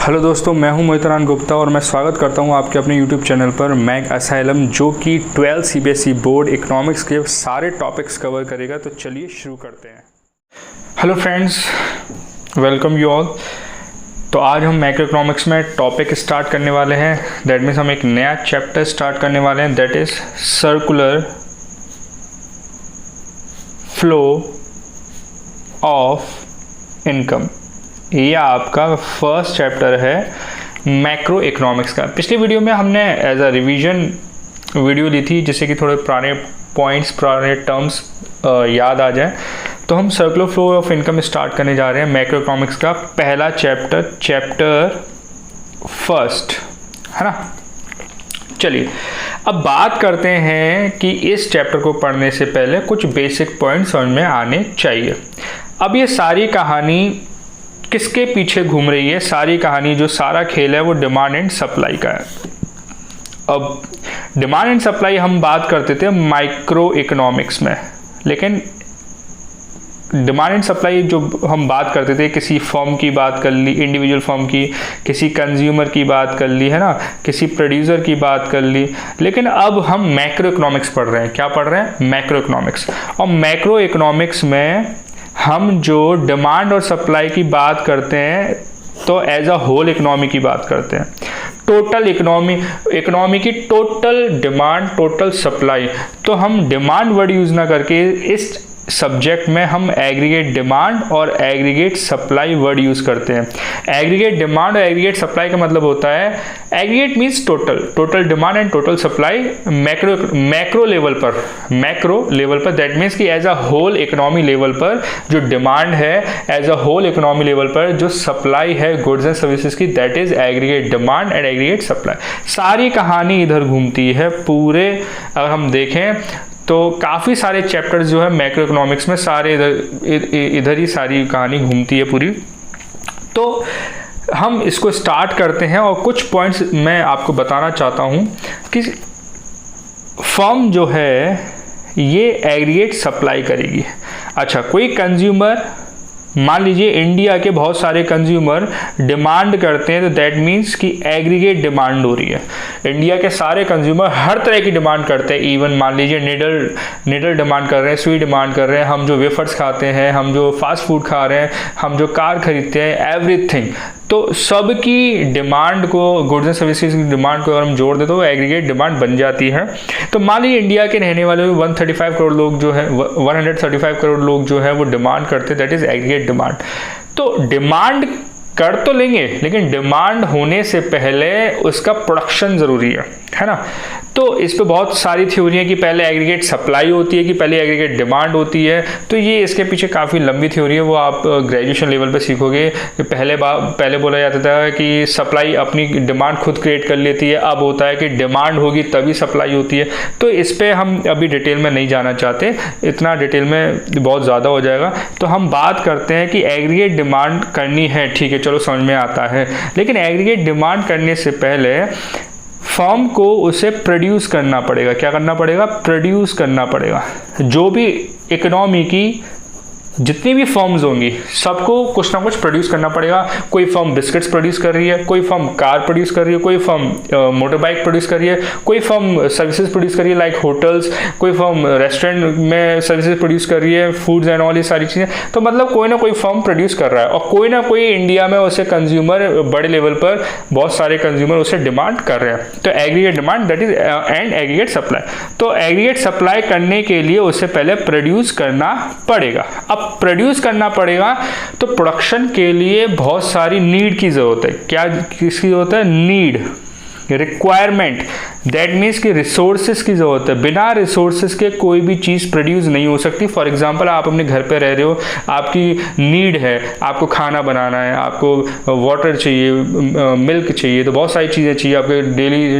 Hello दोस्तों, मैं हूं मोहितरान गुप्ता और मैं स्वागत करता हूं आपके अपने यूट्यूब चैनल पर मैग असाइलम, जो कि 12 सीबीएसई बोर्ड इकोनॉमिक्स के सारे टॉपिक्स कवर करेगा। तो चलिए शुरू करते हैं। Hello friends, welcome you all. तो आज हम मैक्रो इकोनॉमिक्स में टॉपिक स्टार्ट करने वाले हैं। दैट मीन्स हम एक नया चैप्टर स्टार्ट करने वाले हैं, that is circular flow of income. ये आपका फर्स्ट चैप्टर है मैक्रो इकोनॉमिक्स का। पिछली वीडियो में हमने एज अ रिवीजन वीडियो ली थी, जिससे कि थोड़े पुराने पॉइंट्स, पुराने टर्म्स याद आ जाए। तो हम circular flow of income start करने जा रहे हैं मैक्रो इकोनॉमिक्स का पहला चैप्टर फर्स्ट, है ना। चलिए अब बात करते हैं कि इस चैप्टर को पढ़ने से पहले कुछ बेसिक पॉइंट्स समझ में आने चाहिए। अब ये सारी कहानी किसके पीछे घूम रही है? सारी कहानी, जो सारा खेल है, वो डिमांड एंड सप्लाई का है। अब डिमांड एंड सप्लाई हम बात करते थे माइक्रो इकोनॉमिक्स में, लेकिन डिमांड एंड सप्लाई जो हम बात करते थे, किसी फर्म की बात कर ली, इंडिविजुअल फर्म की, किसी कंज्यूमर की बात कर ली, है ना, किसी प्रोड्यूसर की बात कर ली। लेकिन अब हम मैक्रो इकोनॉमिक्स पढ़ रहे हैं। क्या पढ़ रहे हैं? Macro economics. और मैक्रो इकोनॉमिक्स में हम जो डिमांड और सप्लाई की बात करते हैं, तो एज अ होल इकोनॉमी की बात करते हैं। टोटल इकोनॉमी की टोटल डिमांड, टोटल सप्लाई। तो हम डिमांड वर्ड यूज ना करके इस सब्जेक्ट में हम एग्रीगेट डिमांड और एग्रीगेट सप्लाई वर्ड यूज करते हैं। एग्रीगेट डिमांड और एग्रीगेट सप्लाई का मतलब होता है, aggregate means total demand and total supply macro level पर। दैट मीन्स कि as a whole economy level पर जो डिमांड है, as a whole economy level पर जो सप्लाई है गुड्स एंड सर्विसेज की, that is aggregate demand and aggregate supply. सारी कहानी इधर घूमती है पूरे। अगर हम देखें तो काफ़ी सारे चैप्टर्स जो है मैक्रो इकोनॉमिक्स में, सारे इधर ही सारी कहानी घूमती है पूरी। तो हम इसको स्टार्ट करते हैं और कुछ पॉइंट्स मैं आपको बताना चाहता हूँ कि फर्म जो है ये एग्रीगेट सप्लाई करेगी। अच्छा, कोई कंज्यूमर, मान लीजिए इंडिया के बहुत सारे कंज्यूमर डिमांड करते हैं, तो दैट मीन्स कि एग्रीगेट डिमांड हो रही है। इंडिया के सारे कंज्यूमर हर तरह की डिमांड करते हैं। इवन मान लीजिए निडल डिमांड कर रहे हैं, स्वीट डिमांड कर रहे हैं, हम जो वेफर्स खाते हैं, हम जो फास्ट फूड खा रहे हैं, हम जो कार खरीदते हैं, एवरीथिंग। तो सबकी डिमांड को, गुड्स एंड सर्विसेज की डिमांड को अगर हम जोड़ दें तो एग्रीगेट डिमांड बन जाती है। तो मान लीजिए इंडिया के रहने वाले 135 करोड़ लोग जो है, 135 करोड़ लोग जो है वो डिमांड करते हैं, दैट इज एग्रीगेट डिमांड। तो डिमांड कर तो लेंगे, लेकिन डिमांड होने से पहले उसका प्रोडक्शन जरूरी है ना। तो इस पे बहुत सारी थ्योरी है कि पहले एग्रीगेट सप्लाई होती है कि पहले एग्रीगेट डिमांड होती है। तो ये इसके पीछे काफ़ी लंबी थ्योरी है, वो आप ग्रेजुएशन लेवल पे सीखोगे। कि पहले बोला जाता था कि सप्लाई अपनी डिमांड खुद क्रिएट कर लेती है, अब होता है कि डिमांड होगी तभी सप्लाई होती है। तो इस पर हम अभी डिटेल में नहीं जाना चाहते, इतना डिटेल में बहुत ज़्यादा हो जाएगा। तो हम बात करते हैं कि एग्रीगेट डिमांड करनी है, ठीक है, चलो समझ में आता है। लेकिन एग्रीगेट डिमांड करने से पहले फर्म को उसे प्रोड्यूस करना पड़ेगा। क्या करना पड़ेगा? प्रोड्यूस करना पड़ेगा। जो भी इकोनॉमी की जितनी भी फर्म्स होंगी, सबको कुछ ना कुछ प्रोड्यूस करना पड़ेगा। कोई फर्म बिस्किट्स प्रोड्यूस कर रही है, कोई फर्म कार प्रोड्यूस कर रही है, कोई फर्म मोटर बाइक प्रोड्यूस कर रही है, कोई फर्म सर्विसेज प्रोड्यूस कर रही है लाइक होटल्स, कोई फर्म रेस्टोरेंट में सर्विसेज प्रोड्यूस कर रही है, फूड्स एंड ऑल ये सारी चीज़ें। तो मतलब कोई ना कोई फर्म प्रोड्यूस कर रहा है और कोई ना कोई इंडिया में उसे कंज्यूमर, बड़े लेवल पर बहुत सारे कंज्यूमर उसे डिमांड कर रहे हैं। तो aggregate demand that is and aggregate supply. तो एग्रीगेट सप्लाई करने के लिए उसे पहले प्रोड्यूस करना पड़ेगा। अब प्रोड्यूस करना पड़ेगा तो प्रोडक्शन के लिए बहुत सारी नीड की जरूरत है। क्या किसकी जरूरत है? Need, requirement. दैट मीन्स कि रिसोर्सेज की जरूरत है। बिना रिसोर्सेज के कोई भी चीज़ प्रोड्यूस नहीं हो सकती। फॉर एग्जांपल, आप अपने घर पे रह रहे हो, आपकी नीड है, आपको खाना बनाना है, आपको वाटर चाहिए, मिल्क चाहिए, तो बहुत सारी चीज़ें चाहिए, आपके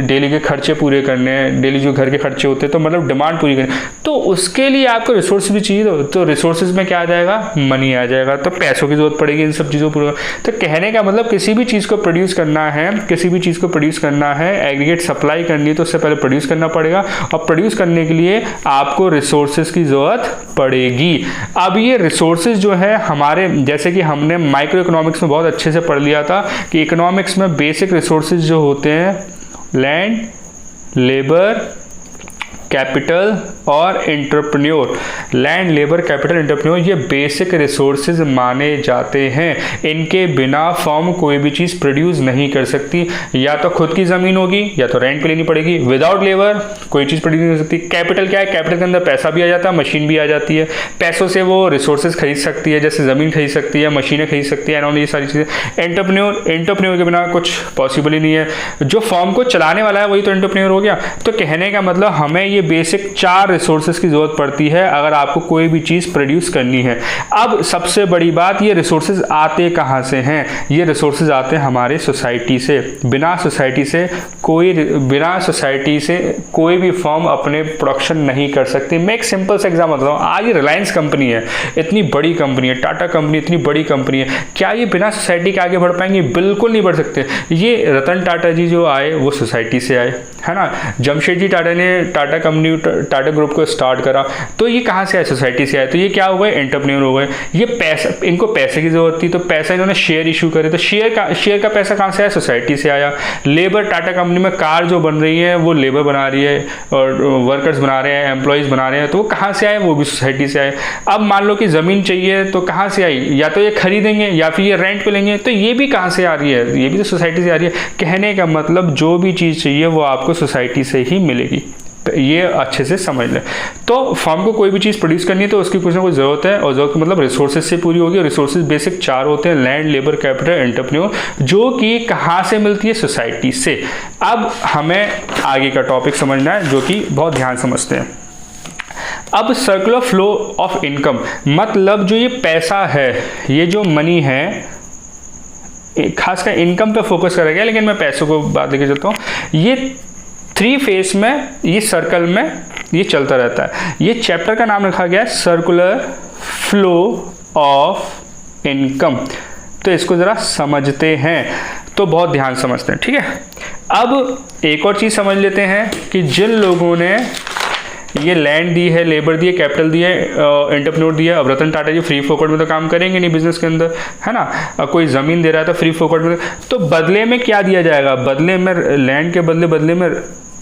डेली के खर्चे पूरे करने हैं, डेली जो घर के खर्चे होते हैं, तो मतलब डिमांड पूरी करनी। तो उसके लिए आपको रिसोर्स भी चाहिए। तो रिसोर्सेज में क्या आ जाएगा? मनी आ जाएगा। तो पैसों की जरूरत पड़ेगी इन सब चीज़ों पर। तो कहने का मतलब किसी भी चीज़ को प्रोड्यूस करना है, किसी भी चीज़ को प्रोड्यूस करना है, एग्रीगेट सप्लाई करनी है, तो उससे पहले प्रोड्यूस करना पड़ेगा, और प्रोड्यूस करने के लिए आपको रिसोर्सेज की ज़रूरत पड़ेगी। अब ये रिसोर्सेज जो है हमारे, जैसे कि हमने माइक्रो इकोनॉमिक्स में बहुत अच्छे से पढ़ लिया था कि इकोनॉमिक्स में बेसिक रिसोर्सेज जो होते हैं लैंड, लेबर, कैपिटल और entrepreneur, land, labour, capital, entrepreneur, ये बेसिक रिसोर्सेज माने जाते हैं। इनके बिना फर्म कोई भी चीज़ प्रोड्यूस नहीं कर सकती। या तो खुद की ज़मीन होगी या तो रेंट पे लेनी पड़ेगी। विदाउट लेबर कोई चीज़ प्रोड्यूस नहीं कर सकती। कैपिटल क्या है? कैपिटल के अंदर पैसा भी आ जाता है, मशीन भी आ जाती है। पैसों से वो रिसोर्सेज खरीद सकती है, जैसे ज़मीन खरीद सकती है, मशीनें खरीद सकती है, ये सारी चीज़ें। एंटरप्रेन्योर के बिना कुछ पॉसिबल ही नहीं है। जो फर्म को चलाने वाला है वही तो एंटरप्रेन्योर हो गया। तो कहने का मतलब हमें ये बेसिक 4 रिसोर्सेज की जरूरत पड़ती है अगर आपको कोई भी चीज़ प्रोड्यूस करनी है। अब सबसे बड़ी बात, ये रिसोर्सेज आते कहाँ से हैं? ये रिसोर्सेज आते हैं हमारे सोसाइटी से। बिना सोसाइटी से कोई भी फर्म अपने प्रोडक्शन नहीं कर सकती। मैं एक सिंपल सा एग्जाम्पल बताऊँ। आज ये रिलायंस कंपनी है, इतनी बड़ी कंपनी है, टाटा कंपनी इतनी बड़ी कंपनी है, क्या ये बिना सोसाइटी के आगे बढ़ पाएंगे? बिल्कुल नहीं बढ़ सकते। ये रतन टाटा जी जो आए वो सोसाइटी से आए, है ना। जमशेदजी टाटा ने टाटा ग्रुप को स्टार्ट करा, तो ये कहाँ से आए? सोसाइटी से आए। तो ये क्या हो गए? एंटरप्रेन्योर हो गए। ये पैसा, इनको पैसे की जरूरत थी तो पैसा इन्होंने शेयर इशू करे, तो शेयर का पैसा कहाँ से आया? सोसाइटी से आया। लेबर, टाटा कंपनी में कार जो बन रही है वो लेबर बना रही है और वर्कर्स बना रहे हैं, एम्प्लॉयज़ बना रहे हैं, तो वो कहाँ से आए? वो भी सोसाइटी से आए। अब मान लो कि ज़मीन चाहिए तो कहाँ से आई? या तो ये खरीदेंगे या फिर ये रेंट पे लेंगे, तो ये भी कहाँ से आ रही है? ये भी तो सोसाइटी से आ रही है। कहने का मतलब जो भी चीज़ चाहिए वो आपको सोसाइटी से ही मिलेगी। ये अच्छे से समझ लें। तो फर्म को कोई भी चीज़ प्रोड्यूस करनी है तो उसकी कुछ ना कुछ ज़रूरत है, और ज़रूरत मतलब रिसोर्सेज से पूरी होगी। रिसोर्सेज बेसिक 4 होते हैं, लैंड, लेबर, कैपिटल, एंटरप्रेन्योर, जो कि कहाँ से मिलती है? सोसाइटी से। अब हमें आगे का टॉपिक समझना है जो कि बहुत ध्यान समझते हैं। अब सर्कुलर फ्लो ऑफ इनकम, मतलब जो ये पैसा है, ये जो मनी है, खासकर इनकम पे फोकस करेगा, लेकिन मैं पैसों को बात लेके चलता हूँ। ये 3 फेज में, ये सर्कल में ये चलता रहता है। ये चैप्टर का नाम रखा गया है सर्कुलर फ्लो ऑफ इनकम। तो इसको ज़रा समझते हैं, तो बहुत ध्यान समझते हैं, ठीक है। अब एक और चीज़ समझ लेते हैं कि जिन लोगों ने ये लैंड दी है, लेबर दी है, कैपिटल दी है, एंटरप्रेन्योर दी है, अब रतन टाटा जी फ्री फोकट में तो काम करेंगे नहीं बिजनेस के अंदर, है ना। कोई ज़मीन दे रहा है तो फ्री फोकट में, तो बदले में क्या दिया जाएगा? बदले में लैंड के बदले में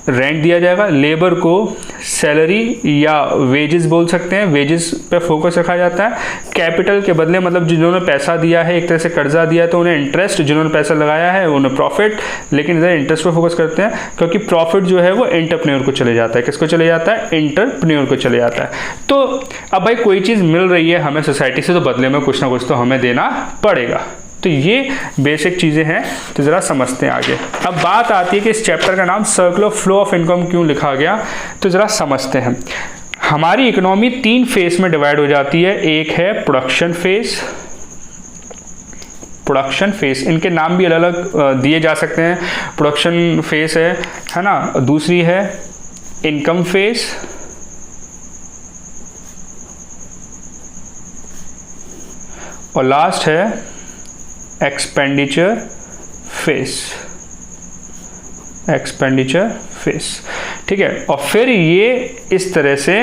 रेंट दिया जाएगा। लेबर को सैलरी या वेजेस बोल सकते हैं, वेजेस पे फोकस रखा जाता है। कैपिटल के बदले मतलब जिन्होंने पैसा दिया है, एक तरह से कर्जा दिया है, तो उन्हें इंटरेस्ट, जिन्होंने पैसा लगाया है उन्हें प्रॉफिट, लेकिन इधर इंटरेस्ट पे फोकस करते हैं, क्योंकि प्रॉफिट जो है वो एंटरप्रेन्योर को चले जाता है। किसको चले जाता है? एंटरप्रेन्योर को चले जाता है। तो अब भाई कोई चीज़ मिल रही है हमें सोसाइटी से, तो बदले में कुछ ना कुछ तो हमें देना पड़ेगा। तो ये बेसिक चीज़ें हैं, तो ज़रा समझते हैं आगे। अब बात आती है कि इस चैप्टर का नाम सर्कुलर फ्लो ऑफ इनकम क्यों लिखा गया, तो ज़रा समझते हैं। हमारी इकोनॉमी 3 फेज में डिवाइड हो जाती है। एक है प्रोडक्शन फेज, इनके नाम भी अलग अलग दिए जा सकते हैं। प्रोडक्शन फेज है ना। दूसरी है इनकम फेज, और लास्ट है एक्सपेंडिचर फेज, ठीक है। और फिर ये इस तरह से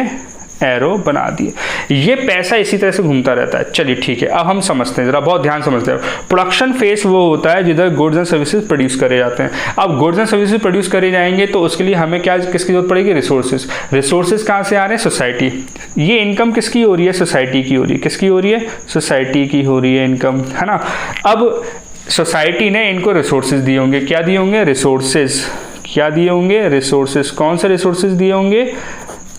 एरो बना दिए। ये पैसा इसी तरह से घूमता रहता है। चलिए ठीक है, अब हम समझते हैं, जरा बहुत ध्यान समझते हैं। प्रोडक्शन फेज वो होता है जिधर गुड्स एंड सर्विसेज प्रोड्यूस करे जाते हैं। अब गुड्स एंड सर्विसेज प्रोड्यूस करे जाएंगे तो उसके लिए हमें किसकी जरूरत पड़ेगी? रिसोर्सेज कहाँ से आ रहे हैं? सोसाइटी। ये इनकम किसकी हो रही है? सोसाइटी की हो रही है। किसकी हो रही है? सोसाइटी की हो रही है इनकम, है ना। अब सोसाइटी ने इनको रिसोर्सेज दिए होंगे। क्या दिए होंगे? रिसोर्सेज। क्या दिए होंगे? रिसोर्सेज। कौन से रिसोर्सेज दिए होंगे?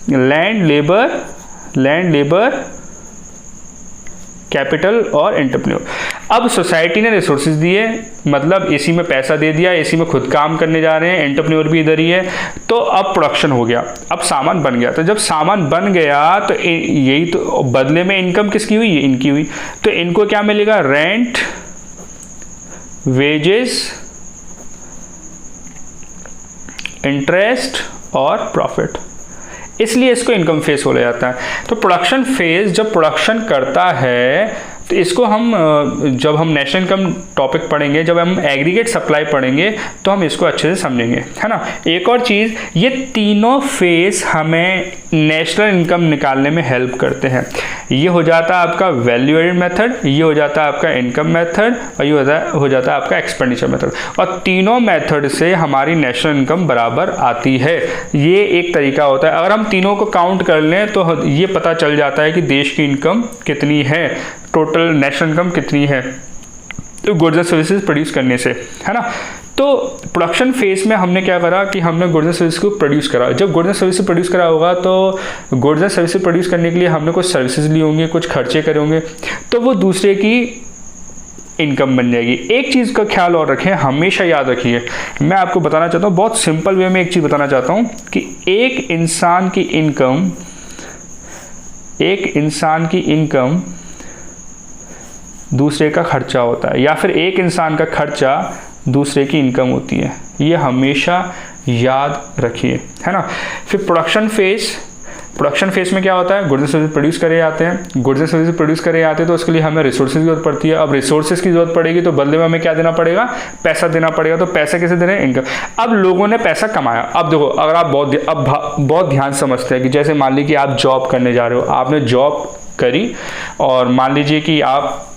लैंड, लेबर, कैपिटल और एंटरप्रेन्योर। अब सोसाइटी ने रिसोर्सेज दिए, मतलब इसी में पैसा दे दिया, इसी में खुद काम करने जा रहे हैं, एंटरप्रेन्योर भी इधर ही है। तो अब प्रोडक्शन हो गया, अब सामान बन गया। तो जब सामान बन गया तो यही तो बदले में इनकम किसकी हुई? इनकी हुई। तो इनको क्या मिलेगा? रेंट, वेजेस, इंटरेस्ट और प्रॉफिट। इसलिए इसको इनकम फेज बोला जाता है। तो प्रोडक्शन फेज जब प्रोडक्शन करता है तो इसको हम जब हम नेशनल इनकम टॉपिक पढ़ेंगे, जब हम एग्रीगेट सप्लाई पढ़ेंगे तो हम इसको अच्छे से समझेंगे, है ना। एक और चीज़, ये तीनों फेस हमें नेशनल इनकम निकालने में हेल्प करते हैं। ये हो जाता है आपका वैल्यू एडेड मेथड, ये हो जाता है आपका इनकम मेथड, और ये हो जाता है आपका एक्सपेंडिचर मेथड। और तीनों मेथड से हमारी नेशनल इनकम बराबर आती है। ये एक तरीका होता है। अगर हम तीनों को काउंट कर लें तो ये पता चल जाता है कि देश की इनकम कितनी है, टोटल नेशनल इनकम कितनी है, तो गुड्स एंड सर्विसेज प्रोड्यूस करने से, है ना। तो प्रोडक्शन फेज में हमने क्या करा कि हमने गुड्स एंड सर्विस को प्रोड्यूस करा। जब गुड्स एंड सर्विस प्रोड्यूस करा होगा तो गुड्स एंड सर्विस प्रोड्यूस करने के लिए हमने कुछ सर्विसेज ली होंगी, कुछ खर्चे करे होंगे, तो वो दूसरे की इनकम बन जाएगी। एक चीज़ का ख्याल और रखें, हमेशा याद रखिए, मैं आपको बताना चाहता हूँ, बहुत सिंपल वे में एक चीज़ बताना चाहता हूँ कि एक इंसान की इनकम दूसरे का खर्चा होता है, या फिर एक इंसान का खर्चा दूसरे की इनकम होती है। ये हमेशा याद रखिए, है ना। फिर प्रोडक्शन फेज में क्या होता है, गुड्स एंड सर्विस प्रोड्यूस करे जाते हैं। गुड्स एंड सर्विस प्रोड्यूस करे जाते हैं तो उसके लिए हमें रिसोर्सेज की जरूरत पड़ती है। अब रिसोर्सेज की जरूरत पड़ेगी तो बदले में हमें क्या देना पड़ेगा, पैसा देना पड़ेगा। तो पैसा कैसे दे रहे हैं, इनकम। अब लोगों ने पैसा कमाया। अब देखो, अगर आप बहुत ध्यान समझते हैं कि जैसे मान लीजिए कि आप जॉब करने जा रहे हो, आपने जॉब करी और मान लीजिए कि आप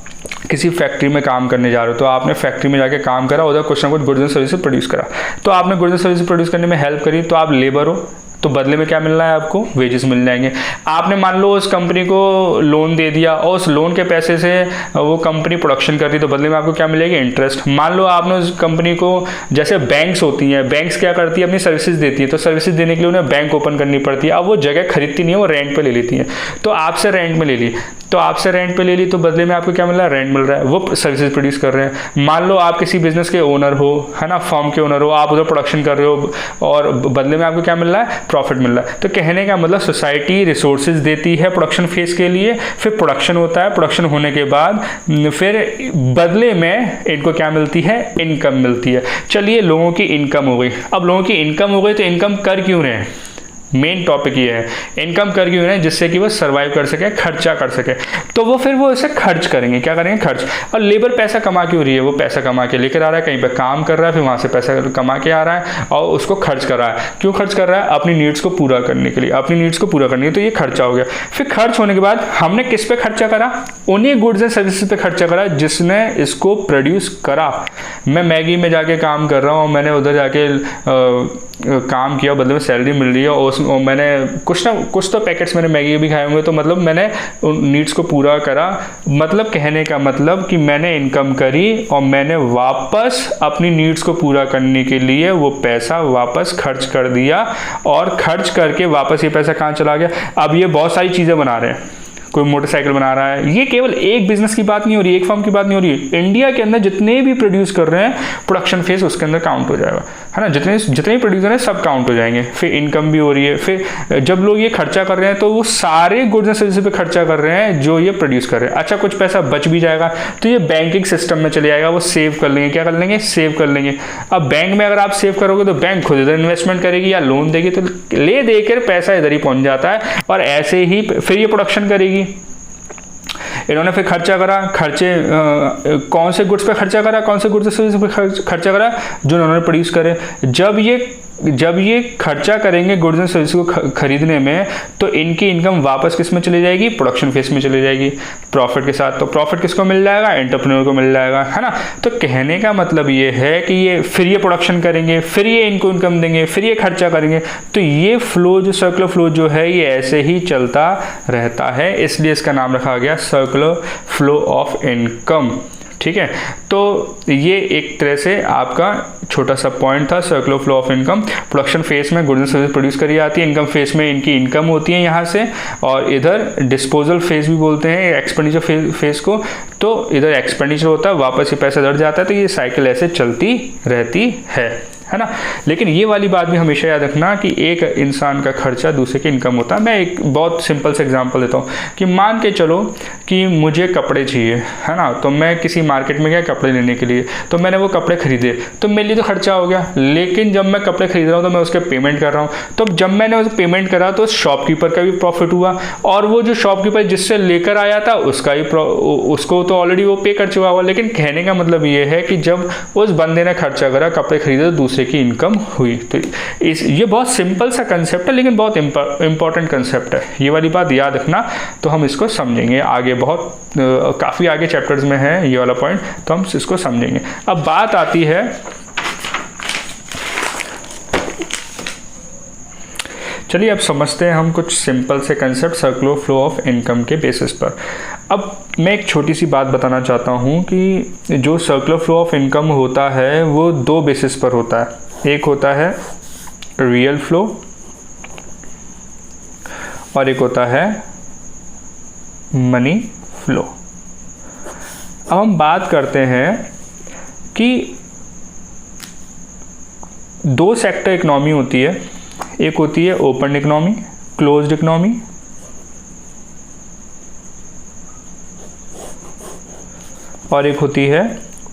किसी फैक्ट्री में काम करने जा रहे हो, तो आपने फैक्ट्री में जाके काम करा, उधर कुछ ना कुछ गुड्स एंड सर्विसेज प्रोड्यूस करा। तो आपने गुड्स एंड सर्विसेज प्रोड्यूस करने में हेल्प करी, तो आप लेबर हो, तो बदले में क्या मिल रहा है आपको, वेजेस मिल जाएंगे। आपने मान लो उस कंपनी को लोन दे दिया और उस लोन के पैसे से वो कंपनी प्रोडक्शन कर रही, तो बदले में आपको क्या मिलेगी, इंटरेस्ट। मान लो आपने उस कंपनी को, जैसे बैंक्स होती हैं, बैंक्स क्या करती है, अपनी सर्विसेज देती है, तो सर्विसेज देने के लिए उन्हें बैंक ओपन करनी पड़ती है। अब वो जगह खरीदती नहीं है, वो रेंट पे ले लेती है। तो आपसे रेंट में ले ली, तो बदले में आपको क्या मिल रहा है, रेंट मिल रहा है, वो सर्विसेज प्रोड्यूस कर रहे हैं। मान लो आप किसी बिजनेस के ओनर हो, है ना, फर्म के ओनर हो, आप उधर प्रोडक्शन कर रहे हो और बदले में आपको क्या मिल रहा है, प्रॉफिट मिल रहा है। तो कहने का मतलब सोसाइटी रिसोर्सेज देती है प्रोडक्शन फेज के लिए, फिर प्रोडक्शन होता है, प्रोडक्शन होने के बाद फिर बदले में इनको क्या मिलती है, इनकम मिलती है। चलिए, लोगों की इनकम हो गई। अब लोगों की इनकम हो गई तो इनकम कर क्यों रहे हैं, मेन टॉपिक ये है, इनकम कर क्यों है, जिससे कि वो सर्वाइव कर सके, खर्चा कर सके। तो वो इसे खर्च करेंगे, क्या करेंगे, खर्च। और लेबर पैसा कमा क्यों रही है, वो पैसा कमा के लेकर आ रहा है, कहीं पे काम कर रहा है, फिर वहां से पैसा कमा के आ रहा है और उसको खर्च कर रहा है। क्यों खर्च कर रहा है, अपनी नीड्स को पूरा करने के लिए, अपनी नीड्स को पूरा करने के लिए। तो ये खर्चा हो गया। फिर खर्च होने के बाद हमने किस पे खर्चा करा, उन्हीं गुड्स एंड सर्विसेज पे खर्चा करा जिसने इसको प्रोड्यूस करा। मैं मैगी में जाके काम कर रहा हूँ, मैंने उधर जाके काम किया, बदले में सैलरी मिल रही है, और मैंने कुछ तो पैकेट्स मैंने मैगी भी खाए होंगे, तो मतलब मैंने उन नीड्स को पूरा करा। मतलब कहने का मतलब कि मैंने इनकम करी और मैंने वापस अपनी नीड्स को पूरा करने के लिए वो पैसा वापस खर्च कर दिया, और खर्च करके वापस ये पैसा कहाँ चला गया। अब ये बहुत सारी चीज़ें बना रहे हैं, कोई मोटरसाइकिल बना रहा है, ये केवल एक बिजनेस की बात नहीं हो रही, एक फर्म की बात नहीं हो रही है। इंडिया के अंदर जितने भी प्रोड्यूस कर रहे हैं, प्रोडक्शन फेज उसके अंदर काउंट हो जाएगा, है ना। जितने भी प्रोड्यूसर हैं सब काउंट हो जाएंगे। फिर इनकम भी हो रही है। फिर जब लोग ये खर्चा कर रहे हैं तो वो सारे गुड्स एंड सर्विसेज पे खर्चा कर रहे हैं जो ये प्रोड्यूस कर रहे हैं। अच्छा, कुछ पैसा बच भी जाएगा तो ये बैंकिंग सिस्टम में चले जाएगा, वो सेव कर लेंगे। क्या कर लेंगे, सेव कर लेंगे। अब बैंक में अगर आप सेव करोगे तो बैंक खुद इधर इन्वेस्टमेंट करेगी या लोन देगी, तो ले देकर पैसा इधर ही पहुंच जाता है, और ऐसे ही फिर ये प्रोडक्शन करेगी। इन्होंने फिर खर्चा करा, कौन से गुड्स पे खर्चा करा, कौन से गुड्स सर्विस पे खर्चा करा, जो इन्होंने प्रोड्यूस करे। जब ये खर्चा करेंगे गुड्स एंड सर्विस को खरीदने में, तो इनकी इनकम वापस किस में चली जाएगी, प्रोडक्शन फेस में चली जाएगी, प्रॉफिट के साथ। तो प्रॉफिट किसको मिल जाएगा, एंटरप्रेन्योर को मिल जाएगा, है ना। तो कहने का मतलब ये है कि ये प्रोडक्शन करेंगे, फिर ये इनको इनकम देंगे, फिर ये खर्चा करेंगे। तो ये फ्लो, जो सर्कुलर फ्लो जो है, ये ऐसे ही चलता रहता है, इसलिए इसका नाम रखा गया सर्कुलर फ्लो ऑफ इनकम। ठीक है, तो ये एक तरह से आपका छोटा सा पॉइंट था, circular flow of income. Production phase में गुड्स एंड सर्विस प्रोड्यूस करी जाती है, इनकम फेज में इनकी इनकम होती है यहाँ से, और इधर डिस्पोजल फेज भी बोलते हैं एक्सपेंडिचर फेज को। तो इधर एक्सपेंडिचर होता है, वापस ये पैसा इधर जाता है, तो ये साइकिल ऐसे चलती रहती है है ना। लेकिन ये वाली बात भी हमेशा याद रखना कि एक इंसान का खर्चा दूसरे की इनकम होता है। मैं एक बहुत सिंपल सा एग्जांपल देता हूँ कि मान के चलो कि मुझे कपड़े चाहिए, है ना, तो मैं किसी मार्केट में गया कपड़े लेने के लिए, तो मैंने वो कपड़े खरीदे, तो मेरे लिए तो खर्चा हो गया। लेकिन जब मैं कपड़े खरीद रहा हूँ तो मैं उसके पेमेंट कर रहा हूँ, तो जब मैंने उस पेमेंट करा तो शॉपकीपर का भी प्रॉफिट हुआ, और वो जो शॉपकीपर जिससे लेकर आया था उसका ही उसको तो ऑलरेडी वो पे कर चुका हुआ। लेकिन कहने का मतलब ये है कि जब उस बंदे ने खर्चा करा, कपड़े खरीदे, तो दूसरे की इनकम हुई। तो ये बहुत सिंपल सा कंसेप्ट है लेकिन बहुत इंपॉर्टेंट कंसेप्ट है। ये वाली बात याद रखना, तो हम इसको समझेंगे आगे, बहुत काफ़ी आगे चैप्टर्स में है ये वाला पॉइंट, तो हम इसको समझेंगे। अब बात आती है, चलिए अब समझते हैं हम कुछ सिंपल से concept circular flow of income के बेसिस पर। अब मैं एक छोटी सी बात बताना चाहता हूँ कि जो सर्कुलर फ्लो ऑफ इनकम होता है वो दो बेसिस पर होता है। एक होता है रियल फ्लो और एक होता है मनी फ्लो। अब हम बात करते हैं कि दो सेक्टर इकोनॉमी होती है, एक होती है ओपन इकोनॉमी, क्लोज्ड इकोनॉमी, और एक होती है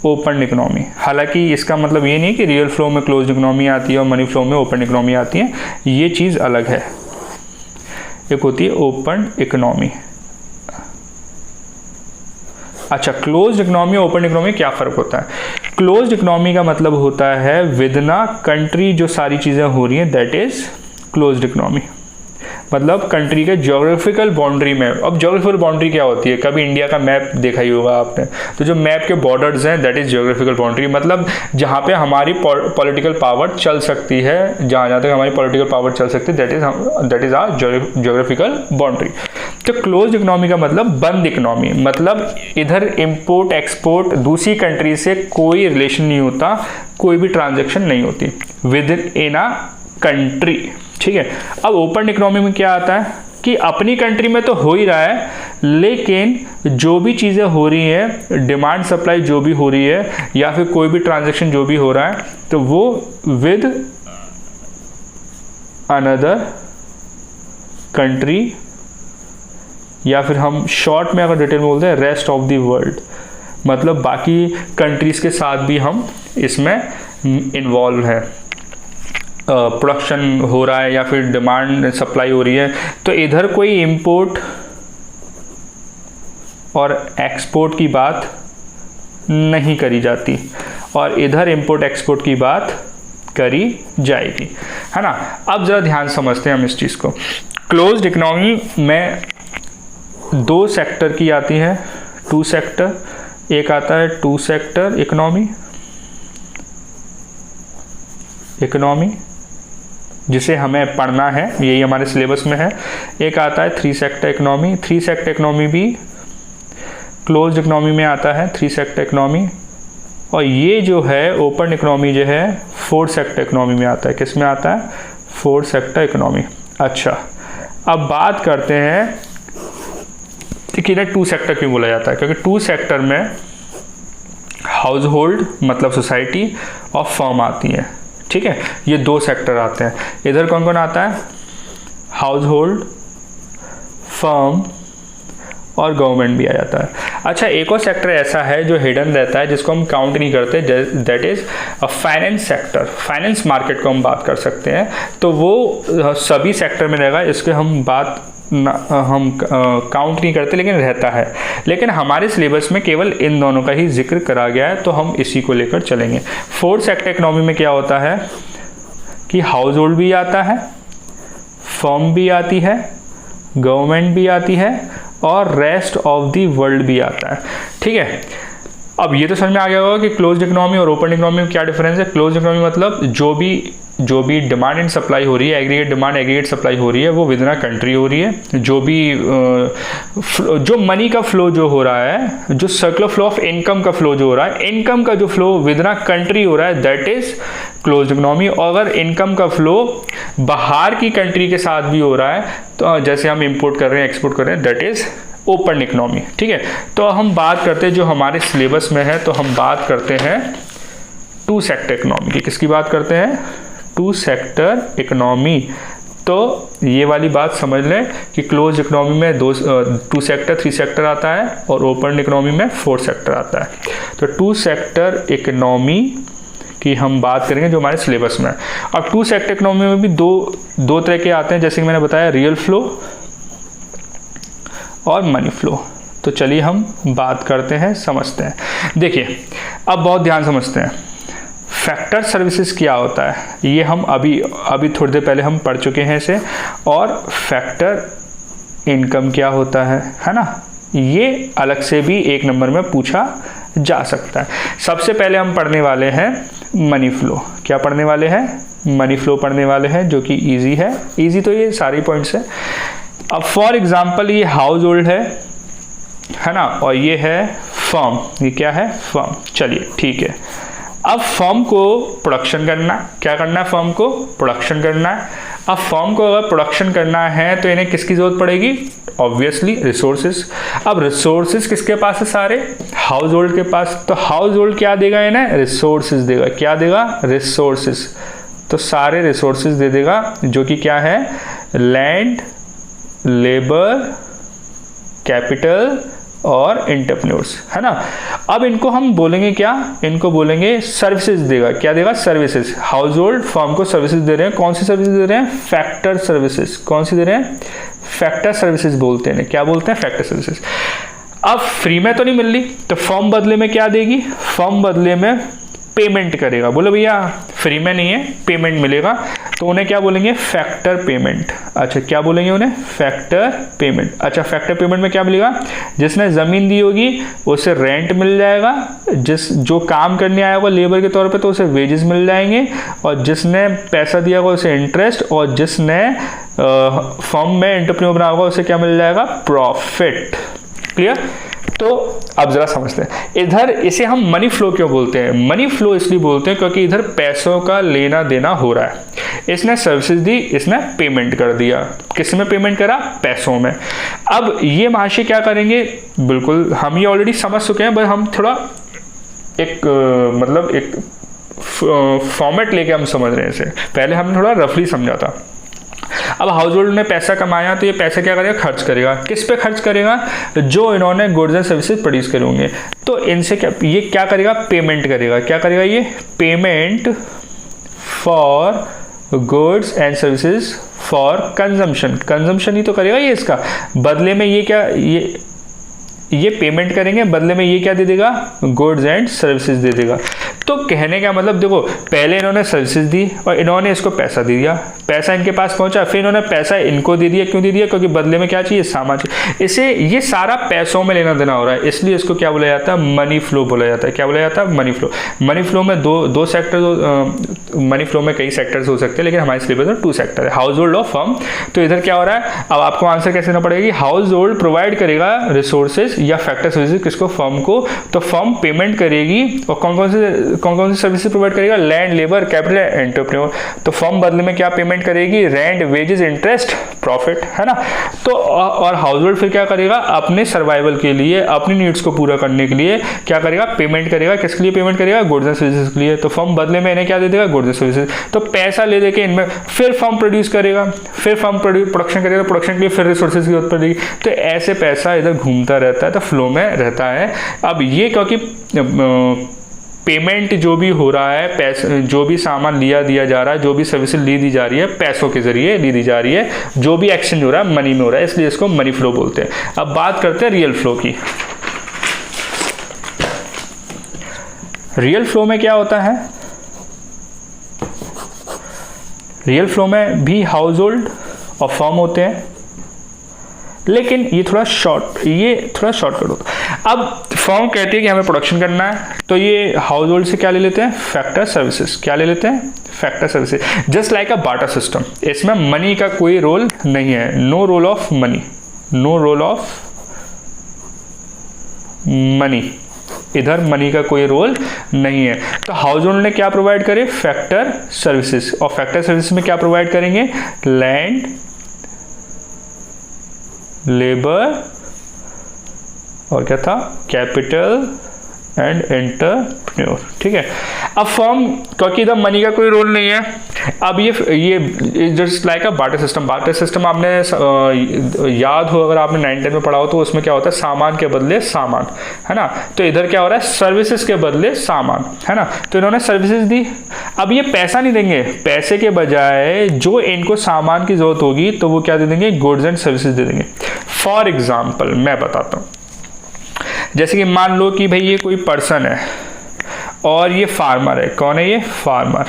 ओपन इकोनॉमी। हालांकि इसका मतलब ये नहीं कि रियल फ्लो में क्लोज्ड इकोनॉमी आती है और मनी फ्लो में ओपन इकोनॉमी आती है, ये चीज़ अलग है। एक होती है ओपन इकोनॉमी। अच्छा, क्लोज्ड इकोनॉमी और ओपन इकोनॉमी क्या फ़र्क होता है? क्लोज्ड इकोनॉमी का मतलब होता है विदिन अ कंट्री जो सारी चीज़ें हो रही हैं, दैट इज़ क्लोज्ड इकोनॉमी। मतलब कंट्री के ज्योग्राफिकल बाउंड्री में। अब ज्योग्राफिकल बाउंड्री क्या होती है? कभी इंडिया का मैप देखा ही होगा आपने, तो जो मैप के बॉर्डर्स हैं दैट इज़ ज्योग्राफिकल बाउंड्री। मतलब जहाँ पे हमारी पॉलिटिकल पावर चल सकती है, जहाँ तक हमारी पॉलिटिकल पावर चल सकती है, that is our geographical boundary. तो क्लोज्ड इकोनॉमी का मतलब बंद इकोनॉमी, मतलब इधर इंपोर्ट एक्सपोर्ट दूसरी कंट्री से कोई रिलेशन नहीं होता, कोई भी ट्रांजेक्शन नहीं होती विद इन अ कंट्री। ठीक है। अब ओपन इकोनॉमी में क्या आता है कि अपनी कंट्री में तो हो ही रहा है, लेकिन जो भी चीज़ें हो रही हैं, डिमांड सप्लाई जो भी हो रही है या फिर कोई भी ट्रांजैक्शन जो भी हो रहा है, तो वो विद अनदर कंट्री, या फिर हम शॉर्ट में अगर डिटेल में बोलते हैं रेस्ट ऑफ द वर्ल्ड, मतलब बाकी कंट्रीज़ के साथ भी हम इसमें इन्वॉल्व हैं। प्रोडक्शन हो रहा है या फिर डिमांड सप्लाई हो रही है, तो इधर कोई इंपोर्ट और एक्सपोर्ट की बात नहीं करी जाती और इधर इंपोर्ट एक्सपोर्ट की बात करी जाएगी, है ना। अब ज़रा ध्यान समझते हैं हम इस चीज़ को। क्लोज्ड इकोनॉमी में दो सेक्टर की आती है, टू सेक्टर। एक आता है टू सेक्टर इकोनॉमी, जिसे हमें पढ़ना है, यही हमारे सिलेबस में है। एक आता है three sector economy. Three sector economy भी क्लोज्ड इकोनॉमी में आता है, थ्री सेक्टर इकोनॉमी। और ये जो है ओपन इकोनॉमी जो है फोर सेक्टर इकोनॉमी में आता है। किस में आता है? Four sector economy. अच्छा, अब बात करते हैं कि इन्हें टू सेक्टर क्यों बोला जाता है? क्योंकि टू सेक्टर में हाउस होल्ड मतलब सोसाइटी और फर्म आती हैं। ठीक है, ये दो सेक्टर आते हैं। इधर कौन कौन आता है? हाउस होल्ड, फर्म और गवर्नमेंट भी आ जाता है। अच्छा, एक और सेक्टर ऐसा है जो हिडन रहता है, जिसको हम काउंट नहीं करते, that is a finance sector. Finance market को हम बात कर सकते हैं, तो वो सभी सेक्टर में रहेगा, इसके हम काउंट नहीं करते, लेकिन रहता है। लेकिन हमारे सिलेबस में केवल इन दोनों का ही जिक्र करा गया है, तो हम इसी को लेकर चलेंगे। फोर्थ सेक्टर इकोनॉमी में क्या होता है कि हाउस होल्ड भी आता है, फर्म भी आती है, गवर्नमेंट भी आती है और रेस्ट ऑफ द वर्ल्ड भी आता है। ठीक है, अब ये तो समझ में आ गया होगा कि क्लोज्ड इकोनॉमी और ओपन इकोनॉमी में क्या डिफरेंस है। क्लोज्ड इकोनॉमी मतलब जो भी डिमांड एंड सप्लाई हो रही है, एग्रीगेट डिमांड एग्रीगेट सप्लाई हो रही है, वो विद इन अ कंट्री हो रही है। जो भी जो मनी का फ्लो जो हो रहा है, जो सर्कुलर फ्लो ऑफ इनकम का फ्लो जो हो रहा है, इनकम का जो flow with in a country हो रहा है, दैट इज क्लोज्ड इकोनॉमी। और अगर इनकम का फ्लो बाहर की कंट्री के साथ भी हो रहा है, तो जैसे हम इंपोर्ट कर रहे हैं, एक्सपोर्ट कर रहे हैं, दैट इज ओपन इकोनॉमी। ठीक है, तो हम बात करते हैं जो हमारे सिलेबस में है, तो हम बात करते हैं टू सेक्टर इकोनॉमी की। किसकी बात करते हैं? Two sector economy. तो ये वाली बात समझ लें कि क्लोज इकोनॉमी में टू सेक्टर 3 सेक्टर आता है और ओपन इकोनॉमी में 4 सेक्टर आता है। तो टू सेक्टर इकोनॉमी की हम बात करेंगे जो हमारे सिलेबस में है। अब टू सेक्टर इकोनॉमी में भी दो तरह के आते हैं, जैसे कि मैंने बताया, रियल फ्लो और मनी फ्लो। तो चलिए हम बात करते हैं, समझते हैं। देखिए अब बहुत ध्यान समझते हैं, फैक्टर सर्विसेज क्या होता है, ये हम अभी थोड़ी देर पहले हम पढ़ चुके हैं इसे। और फैक्टर इनकम क्या होता है ना, ये अलग से भी 1 नंबर में पूछा जा सकता है। सबसे पहले हम पढ़ने वाले हैं मनी फ्लो। क्या पढ़ने वाले हैं? मनी फ्लो पढ़ने वाले हैं, जो कि इजी है। इजी तो ये सारे पॉइंट्स हैं। अब फॉर एग्जांपल ये हाउस होल्ड है ना, और ये है फर्म। ये क्या है? फर्म। चलिए ठीक है। अब फर्म को प्रोडक्शन करना, क्या करना है? फर्म को प्रोडक्शन करना है। अब फर्म को अगर प्रोडक्शन करना है तो इन्हें किसकी जरूरत पड़ेगी? Obviously resources. अब रिसोर्सेज किसके पास है? सारे हाउस होल्ड के पास। तो हाउस होल्ड क्या देगा इन्हें? रिसोर्सेज देगा। क्या देगा? रिसोर्सेज। तो सारे रिसोर्सेज दे देगा, जो कि क्या है? लैंड, लेबर, कैपिटल और एंटरप्रेन्योर्स, है ना। अब इनको हम बोलेंगे क्या? इनको बोलेंगे सर्विसेज देगा। क्या देगा? सर्विसेज। हाउस होल्ड फर्म को सर्विसेज दे रहे हैं। कौन सी सर्विसेज दे रहे हैं? Factor services. कौन सी दे रहे हैं? फैक्टर सर्विसेज बोलते हैं। क्या बोलते हैं? Factor services. अब फ्री में तो नहीं मिल रही, तो फर्म बदले में क्या देगी? फर्म बदले में पेमेंट करेगा। बोलो भैया फ्री में नहीं है, पेमेंट मिलेगा, तो उन्हें क्या बोलेंगे? Factor payment. अच्छा, क्या बोलेंगे उन्हें? Factor payment. अच्छा, फैक्टर पेमेंट में क्या मिलेगा? जिसने ज़मीन दी होगी उसे रेंट मिल जाएगा, जो काम करने आया होगा लेबर के तौर पे तो उसे वेजेस मिल जाएंगे, और जिसने पैसा दिया होगा उसे इंटरेस्ट, और जिसने फर्म में एंटरप्रेन्योर बना होगा उसे क्या मिल जाएगा? प्रॉफिट। क्लियर? तो अब जरा समझते हैं, इधर इसे हम मनी फ्लो क्यों बोलते हैं? मनी फ्लो इसलिए बोलते हैं क्योंकि इधर पैसों का लेना देना हो रहा है। इसने सर्विसेज दी, इसने पेमेंट कर दिया। किस में पेमेंट करा? पैसों में। अब ये महाशय क्या करेंगे? बिल्कुल हम ये ऑलरेडी समझ चुके हैं, बस हम थोड़ा एक फॉर्मेट लेके हम समझ रहे हैं इसे। पहले हमने थोड़ा रफली समझा था। अब हाउस होल्ड ने पैसा कमाया तो ये पैसा क्या करेगा? खर्च करेगा। किस पे खर्च करेगा? जो इन्होंने गुड्स एंड सर्विसेज प्रोड्यूस करे होंगे, तो इनसे ये क्या करेगा? पेमेंट करेगा। क्या करेगा? ये payment for goods and services for consumption. Consumption ही तो करेगा ये इसका। बदले में ये क्या, ये पेमेंट करेंगे, बदले में ये क्या दे देगा? गुड्स एंड सर्विसेज दे देगा। तो कहने का मतलब देखो, पहले इन्होंने सर्विसेज दी और इन्होंने इसको पैसा दे दिया, पैसा इनके पास पहुंचा, फिर इन्होंने पैसा इनको दे दिया। क्यों दे दिया? क्योंकि बदले में क्या चाहिए? सामान चाहिए। इसे ये सारा पैसों में लेना देना हो रहा है, इसलिए इसको क्या बोला जाता है? मनी फ्लो बोला जाता है। क्या बोला जाता है? Money flow. मनी फ्लो में दो सेक्टर, मनी फ्लो में कई सेक्टर्स हो सकते हैं, लेकिन हमारे सिलेबस में 2 सेक्टर है, हाउस होल्ड और फर्म। तो इधर क्या हो रहा है? अब आपको आंसर कैसे देना पड़ेगा? हाउस होल्ड प्रोवाइड करेगा रिसोर्सेज या फैक्टर सर्विसेज किसको? फर्म को। तो फर्म पेमेंट करेगी, और कौन सी सर्विसेज प्रोवाइड करेगा? Land, labour, capital, entrepreneur. तो फर्म बदले में क्या पेमेंट करेगी? रेंट, वेजेस, इंटरेस्ट, प्रॉफिट, है ना। तो और हाउस होल्ड फिर क्या करेगा? अपने सर्वाइवल के लिए, अपनी नीड्स को पूरा करने के लिए क्या करेगा? पेमेंट करेगा। किसके लिए पेमेंट करेगा? गुड्स एंड सर्विसेज के लिए। तो फर्म बदले में इन्हें क्या दे देगा? Goods and services. तो पैसा ले देके इनमें फिर फर्म प्रोड्यूस करेगा, फिर फर्म प्रोडक्शन करेगा, प्रोडक्शन के लिए फिर रिसोर्सेज की जरूरत पड़ेगी। तो ऐसे पैसा इधर घूमता रहता है, तो फ्लो में रहता है। अब ये क्योंकि पेमेंट जो भी हो रहा है, पैसे जो भी सामान दिया जा रहा है, जो भी सर्विसेज दी जा रही है, पैसों के जरिए दी जा रही है, जो भी एक्सचेंज हो रहा है मनी में हो रहा है, इसलिए इसको मनी फ्लो बोलते हैं। अब बात करते हैं रियल फ्लो की। रियल फ्लो में क्या होता है? रियल फ्लो में भी हाउस होल्ड और फर्म होते हैं, लेकिन ये थोड़ा शॉर्टकट होता है। अब फर्म कहती है कि हमें प्रोडक्शन करना है, तो ये हाउस होल्ड से क्या ले लेते हैं? Factor services. क्या ले लेते हैं? Factor services. Just like a barter system, इसमें मनी का कोई रोल नहीं है। No role of money, no role of money, इधर मनी का कोई रोल नहीं है। तो हाउस होल्ड ने क्या प्रोवाइड करे? Factor services. और फैक्टर सर्विसेज में क्या प्रोवाइड करेंगे? लैंड, लेबर, और क्या था? कैपिटल एंड एंटरप्रेन्योर, ठीक है। अब फर्म, क्योंकि इधर मनी का कोई रोल नहीं है, अब ये जस्ट लाइक अ बार्टर सिस्टम। बार्टर सिस्टम आपने याद हो, अगर आपने 9th में पढ़ा हो, तो उसमें क्या होता है, सामान के बदले सामान, है ना। तो इधर क्या हो रहा है, सर्विसेज के बदले सामान, है ना। तो इन्होंने सर्विसेज दी। अब ये पैसा नहीं देंगे, पैसे के बजाय जो इनको सामान की जरूरत होगी तो वो क्या दे देंगे, गुड्स एंड सर्विसेज दे देंगे। फॉर एग्जाम्पल मैं बताता हूँ, जैसे कि मान लो कि भाई ये कोई पर्सन है और ये फार्मर है। कौन है ये, फार्मर।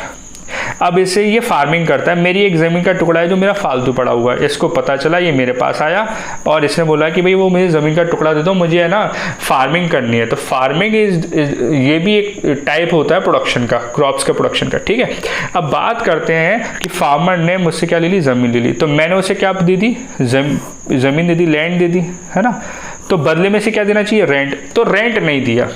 अब इसे ये फार्मिंग करता है, मेरी एक ज़मीन का टुकड़ा है जो मेरा फालतू पड़ा हुआ है, इसको पता चला, ये मेरे पास आया और इसने बोला कि भाई वो मेरी ज़मीन का टुकड़ा दे दो, मुझे है ना फार्मिंग करनी है। तो फार्मिंग ये भी एक टाइप होता है प्रोडक्शन का, क्रॉप्स का प्रोडक्शन का, ठीक है। अब बात करते हैं कि फार्मर ने मुझसे क्या ले ली, ज़मीन ले ली। तो मैंने उसे क्या दे दी, ज़मीन दे दी, लैंड दे दी, है ना। तो बदले में से क्या देना चाहिए, रेंट। तो रेंट नहीं दिया।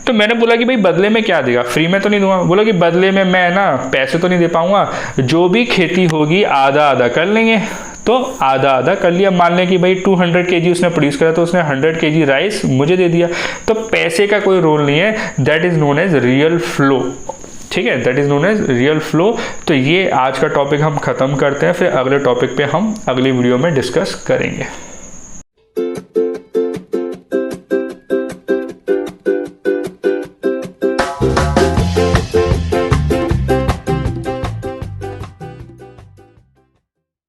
तो मैंने बोला कि भाई बदले में क्या देगा, फ्री में तो नहीं दूंगा। बोला कि बदले में मैं ना पैसे तो नहीं दे पाऊंगा, जो भी खेती होगी आधा आधा कर लेंगे। तो आधा आधा कर लिया। मान लें कि भाई 200 kg उसने प्रोड्यूस करा, तो उसने 100 kg राइस मुझे दे दिया। तो पैसे का कोई रोल नहीं है, that is known as real flow, ठीक है, that is known as real flow. तो ये आज का टॉपिक हम खत्म करते हैं, फिर अगले टॉपिक पे हम अगली वीडियो में डिस्कस करेंगे।